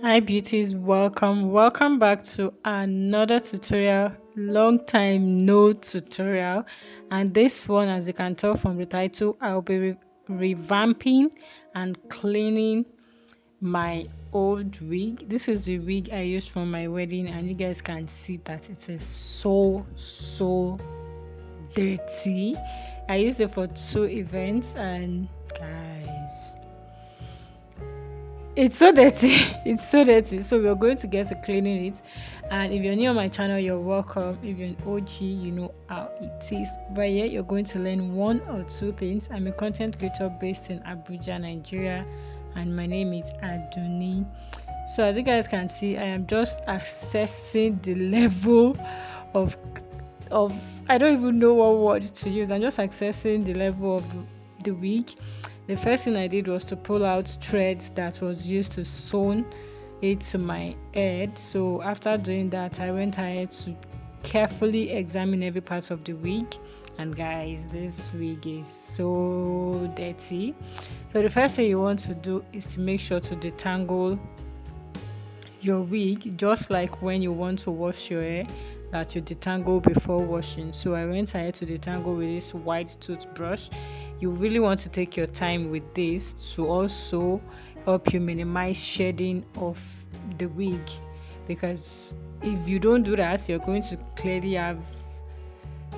Hi beauties, welcome back to another tutorial. Long time no tutorial, and this one, as you can tell from the title, I'll be revamping and cleaning my old wig. This is the wig I used for my wedding, and you guys can see that it is so dirty. I used it for two events, and guys, it's so dirty. It's so dirty. So we're going to get to cleaning it. And if you're new on my channel, you're welcome. If you're an OG, you know how it is. But yeah, you're going to learn one or two things. I'm a content creator based in Abuja, Nigeria, and my name is Adunni. So as you guys can see, I am just assessing the level of of I don't even know what word to use. I'm just accessing the level of the wig. The first thing I did was to pull out threads that was used to sew it to my head. So after doing that, I went ahead to carefully examine every part of the wig. And guys, this wig is so dirty. So the first thing you want to do is to make sure to detangle your wig, just like when you want to wash your hair, that you detangle before washing. So I went ahead to detangle with this white toothbrush. You really want to take your time with this to also help you minimize shedding of the wig, because if you don't do that, you're going to clearly have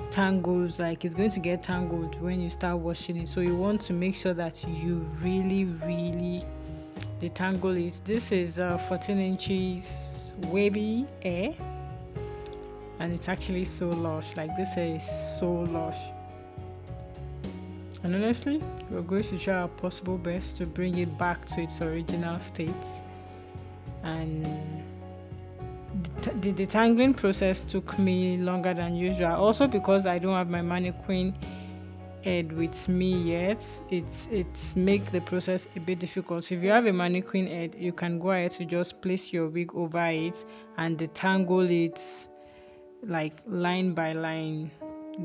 tangles, like it's going to get tangled when you start washing it. So you want to make sure that you really detangle it. This is 14 inches wavy hair, and it's actually so lush. Like, this hair is so lush, and honestly, we're going to try our possible best to bring it back to its original state. And the detangling process took me longer than usual, also because I don't have my mannequin head with me yet. It's make the process a bit difficult. If you have a mannequin head, you can go ahead to just place your wig over it and detangle it like line by line.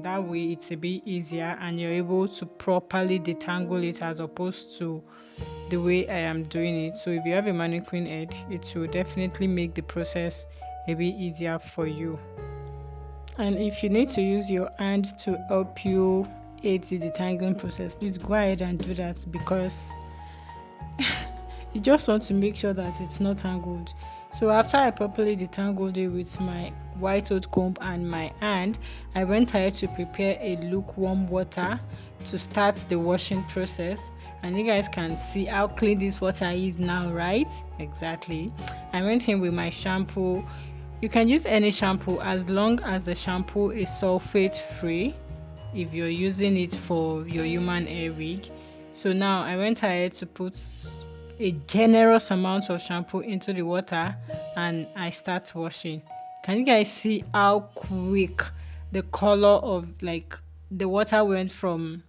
That way it's a bit easier and you're able to properly detangle it, as opposed to the way I am doing it. So if you have a mannequin head, it will definitely make the process a bit easier for you. And if you need to use your hand to help you aid the detangling process, please go ahead and do that, because you just want to make sure that it's not tangled. So after I properly detangled it with my white oat comb and my hand, I went ahead to prepare a lukewarm water to start the washing process. And you guys can see how clean this water is now, right? Exactly. I went in with my shampoo. You can use any shampoo as long as the shampoo is sulfate free, if you're using it for your human hair wig. So now I went ahead to put a generous amount of shampoo into the water and I start washing. Can you guys see how quick the color of, like, the water went from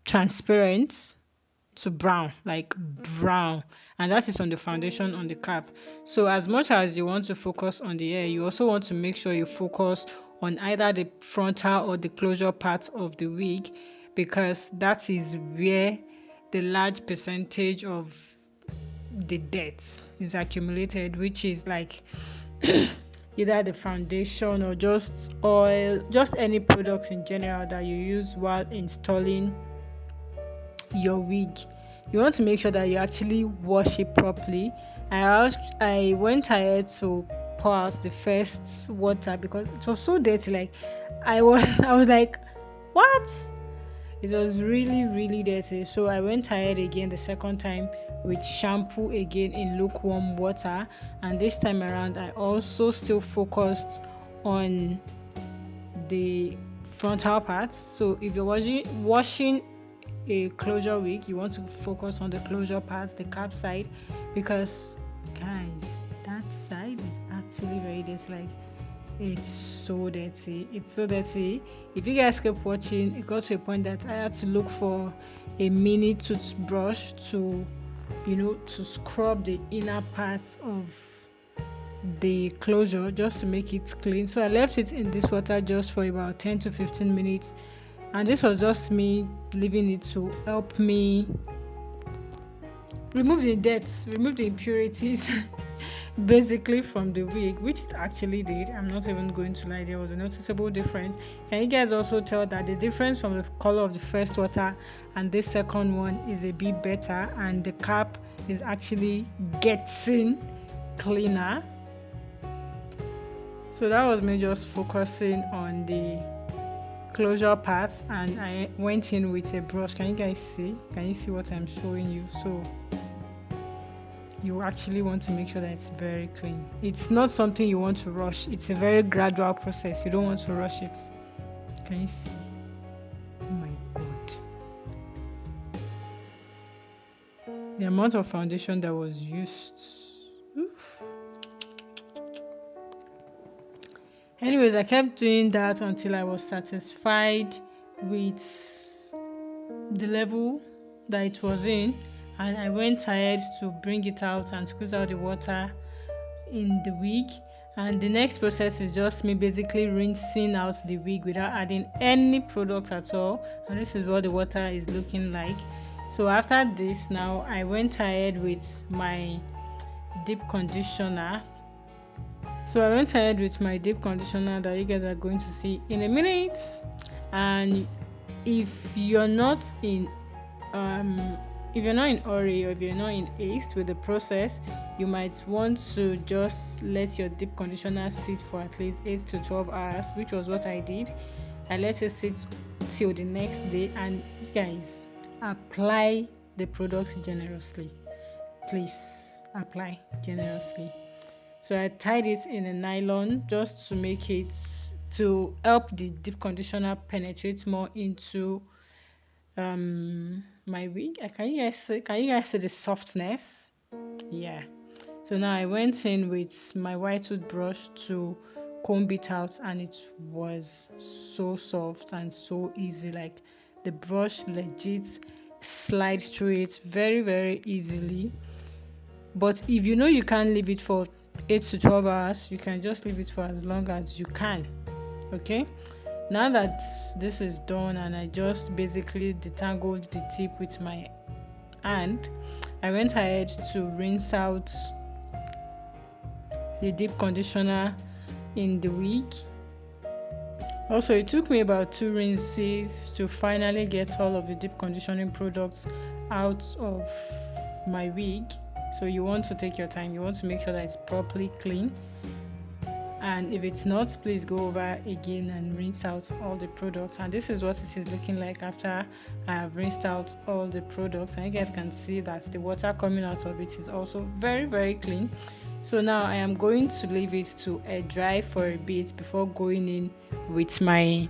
transparent to brown, like brown, and that is on the foundation on the cap. So as much as you want to focus on the hair, you also want to make sure you focus on either the frontal or the closure part of the wig, because that is where the large percentage of the dirt is accumulated, which is like either the foundation or just oil, just any products in general that you use while installing your wig. You want to make sure that you actually wash it properly. I went ahead to pour out the first water because it was so dirty. Like, I was like, what? It was really dirty. So I went ahead again the second time with shampoo again in lukewarm water, and this time around I also still focused on the frontal parts. So if you're washing a closure wig, you want to focus on the closure parts, the cap side, because guys, that side is actually very dirty. Like, it's so dirty. It's so dirty. If you guys keep watching, it got to a point that I had to look for a mini toothbrush to, to scrub the inner parts of the closure, just to make it clean. So I left it in this water just for about 10 to 15 minutes, and this was just me leaving it to help me remove the dirt, remove the impurities basically from the wig, which it actually did. I'm not even going to lie, there was a noticeable difference. Can you guys also tell that the difference from the color of the first water and this second one is a bit better, and the cap is actually getting cleaner? So that was me just focusing on the closure part, and I went in with a brush. Can you guys see? Can you see what I'm showing you? So you actually want to make sure that it's very clean. It's not something you want to rush. It's a very gradual process. You don't want to rush it. Can you see? Oh my god. The amount of foundation that was used. Oof. Anyways, I kept doing that until I was satisfied with the level that it was in, and I went ahead to bring it out and squeeze out the water in the wig. And the next process is just me basically rinsing out the wig without adding any product at all, and this is what the water is looking like. So after this, now I went ahead with my deep conditioner. So I went ahead with my deep conditioner that you guys are going to see in a minute. And if you're not in hurry, or if you're not in haste with the process, you might want to just let your deep conditioner sit for at least 8 to 12 hours, which was what I did. I let it sit till the next day, and you guys, apply the product generously. Please apply generously. So I tied it in a nylon just to make it, to help the deep conditioner penetrate more into my wig. Can you guys see the softness? Yeah. So now I went in with my white toothbrush to comb it out, and it was so soft and so easy. Like, the brush legit slides through it very, very easily. But if you know you can't leave it for 8 to 12 hours, you can just leave it for as long as you can. Okay, now that this is done and I just basically detangled the tip with my hand, I went ahead to rinse out the deep conditioner in the wig. Also, it took me about 2 rinses to finally get all of the deep conditioning products out of my wig. So you want to take your time. You want to make sure that it's properly clean. And if it's not, please go over again and rinse out all the products. And this is what it is looking like after I have rinsed out all the products. And you guys can see that the water coming out of it is also very, very clean. So now I am going to leave it to air dry for a bit before going in with my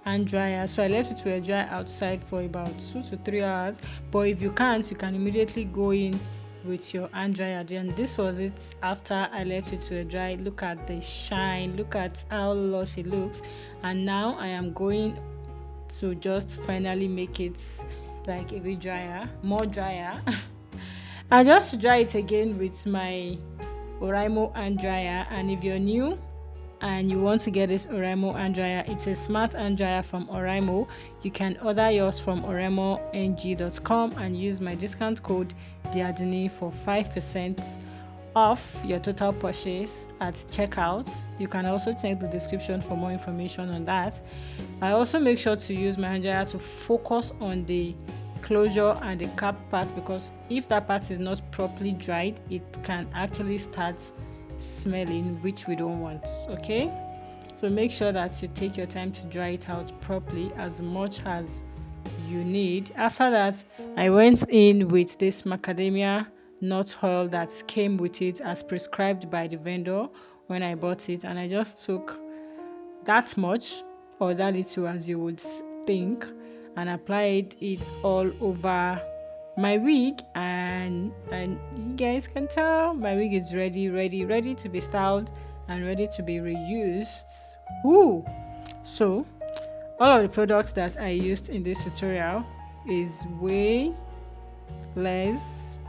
hand dryer. So I left it to air dry outside for about 2 to 3 hours. But if you can't, you can immediately go in with your hand dryer. And this was it after I left it to air dry. Look at the shine, look at how lush it looks. And now I am going to just finally make it like a bit drier, more drier. I just dry it again with my Oraimo hand dryer. And if you're new and you want to get this Oraimo hand dryer, it's a smart hand dryer from Oraimo. You can order yours from oraimong.com and use my discount code DEADUNNI for 5% off your total purchase at checkout. You can also check the description for more information on that. I also make sure to use my hand dryer to focus on the closure and the cap part, because if that part is not properly dried, it can actually start smelling, which we don't want. Okay, so make sure that you take your time to dry it out properly, as much as you need. After that, I went in with this macadamia nut oil that came with it as prescribed by the vendor when I bought it, and I just took that much or that little, as you would think, and applied it all over my wig, and you guys can tell my wig is ready to be styled and ready to be reused. Ooh. So all of the products that I used in this tutorial is way less,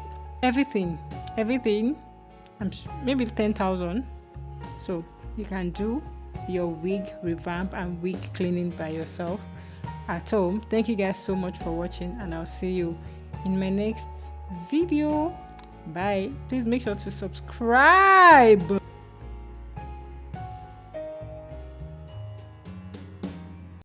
everything, maybe 10,000. So you can do your wig revamp and wig cleaning by yourself at home. Thank you guys so much for watching, and I'll see you in my next video. Bye. Please make sure to subscribe.